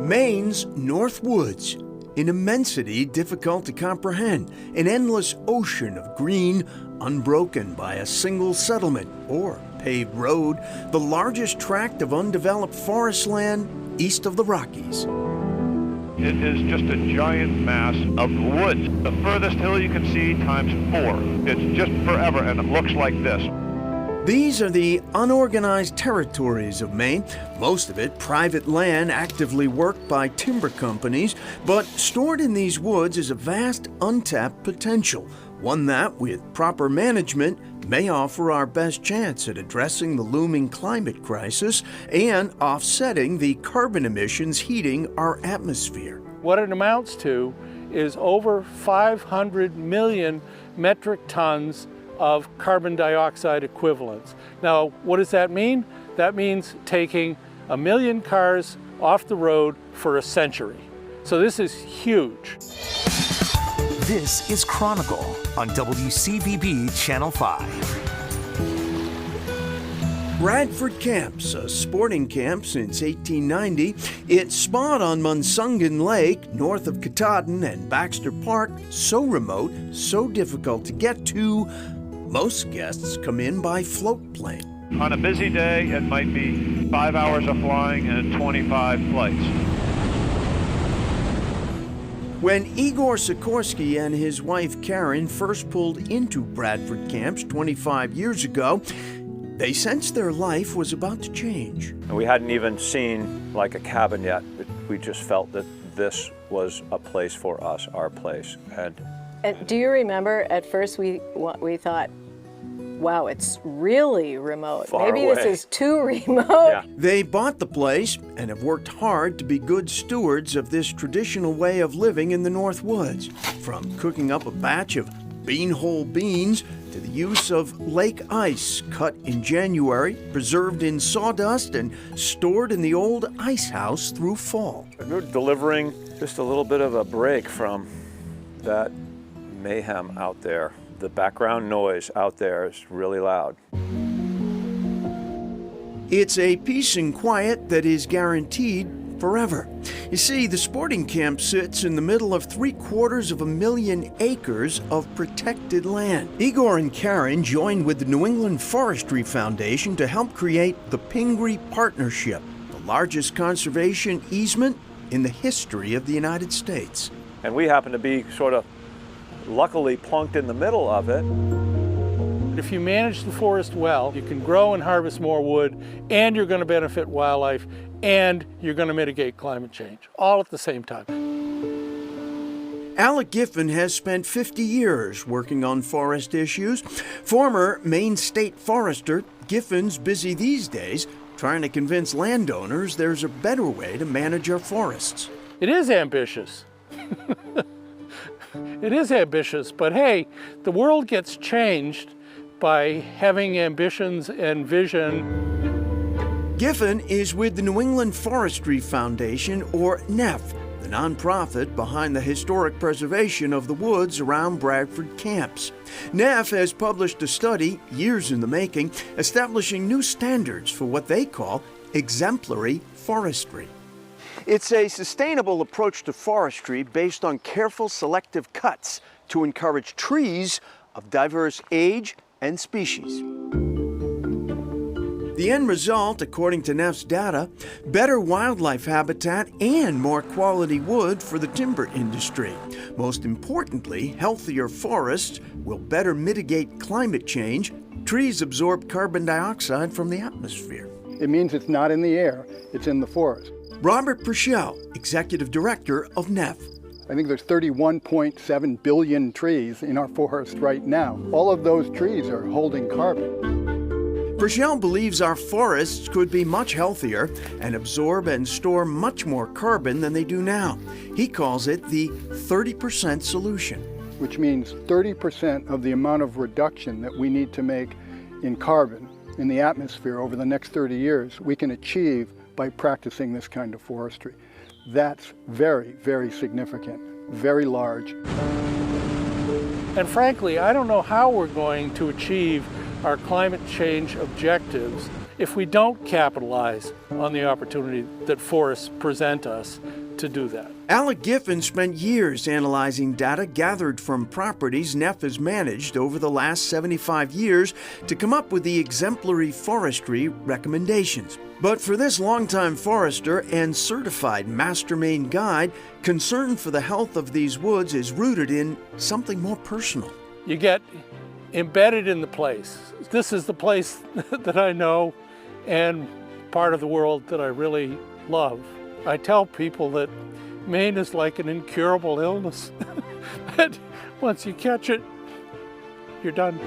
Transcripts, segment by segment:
Maine's North Woods, an immensity difficult to comprehend, an endless ocean of green, unbroken by a single settlement or paved road, the largest tract of undeveloped forest land east of the Rockies. It is just a giant mass of woods. The furthest hill you can see times 4. It's just forever, and it looks like this. These are the unorganized territories of Maine, most of it private land actively worked by timber companies, but stored in these woods is a vast untapped potential, one that, with proper management, may offer our best chance at addressing the looming climate crisis and offsetting the carbon emissions heating our atmosphere. What it amounts to is over 500 million metric tons of carbon dioxide equivalents. Now, what does that mean? That means taking 1 million cars off the road for a century. So this is huge. This is Chronicle on WCVB Channel 5. Bradford Camps, a sporting camp since 1890, its spot on Munsungan Lake, north of Katahdin and Baxter Park, so remote, so difficult to get to, most guests come in by float plane. On a busy day, it might be 5 hours of flying and 25 flights. When Igor Sikorsky and his wife Karen first pulled into Bradford Camps 25 years ago, they sensed their life was about to change. And we hadn't even seen like a cabin yet. We just felt that this was a place for us, our place. And do you remember at first we thought, wow, it's really remote. Maybe away. This is too remote. Yeah. They bought the place and have worked hard to be good stewards of this traditional way of living in the North Woods. From cooking up a batch of beanhole beans to the use of lake ice cut in January, preserved in sawdust, and stored in the old ice house through fall. We're delivering just a little bit of a break from that mayhem out there. The background noise out there is really loud. It's a peace and quiet that is guaranteed forever. You see, the sporting camp sits in the middle of 750,000 acres of protected land. Igor and Karen joined with the New England Forestry Foundation to help create the Pingree Partnership, the largest conservation easement in the history of the United States. And we happen to be sort of luckily plunked in the middle of it. If you manage the forest well, you can grow and harvest more wood, and you're going to benefit wildlife, and you're going to mitigate climate change, all at the same time. Alec Giffen has spent 50 years working on forest issues. Former Maine State Forester, Giffen's busy these days trying to convince landowners there's a better way to manage our forests. It is ambitious. It is ambitious, but hey, the world gets changed by having ambitions and vision. Giffen is with the New England Forestry Foundation, or NEF, the nonprofit behind the historic preservation of the woods around Bradford Camps. NEF has published a study, years in the making, establishing new standards for what they call exemplary forestry. It's a sustainable approach to forestry based on careful selective cuts to encourage trees of diverse age and species. The end result, according to NEF's data, better wildlife habitat and more quality wood for the timber industry. Most importantly, healthier forests will better mitigate climate change. Trees absorb carbon dioxide from the atmosphere. It means it's not in the air, it's in the forest. Robert Purcell, Executive Director of NEF. I think there's 31.7 billion trees in our forest right now. All of those trees are holding carbon. Purcell believes our forests could be much healthier and absorb and store much more carbon than they do now. He calls it the 30% solution. Which means 30% of the amount of reduction that we need to make in carbon in the atmosphere over the next 30 years, we can achieve by practicing this kind of forestry. That's very, very significant, very large. And frankly, I don't know how we're going to achieve our climate change objectives if we don't capitalize on the opportunity that forests present us to do that. Alec Giffen spent years analyzing data gathered from properties Neff has managed over the last 75 years to come up with the exemplary forestry recommendations. But for this longtime forester and certified mastermind guide, concern for the health of these woods is rooted in something more personal. You get embedded in the place. This is the place that I know and part of the world that I really love. I tell people that Maine is like an incurable illness. That once you catch it, you're done.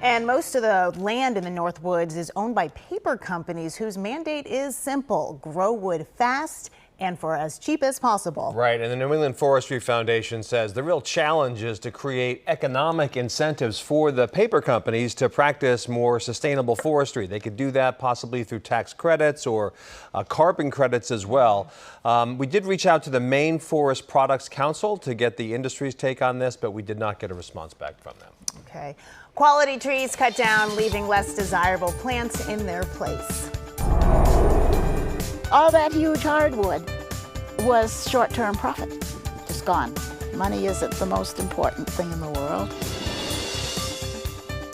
And most of the land in the North Woods is owned by paper companies whose mandate is simple: grow wood fast and for as cheap as possible. Right, and the New England Forestry Foundation says the real challenge is to create economic incentives for the paper companies to practice more sustainable forestry. They could do that possibly through tax credits or carbon credits as well. We did reach out to the Maine Forest Products Council to get the industry's take on this, but we did not get a response back from them. Okay. Quality trees cut down, leaving less desirable plants in their place. All that huge hardwood was short-term profit, just gone. Money isn't the most important thing in the world.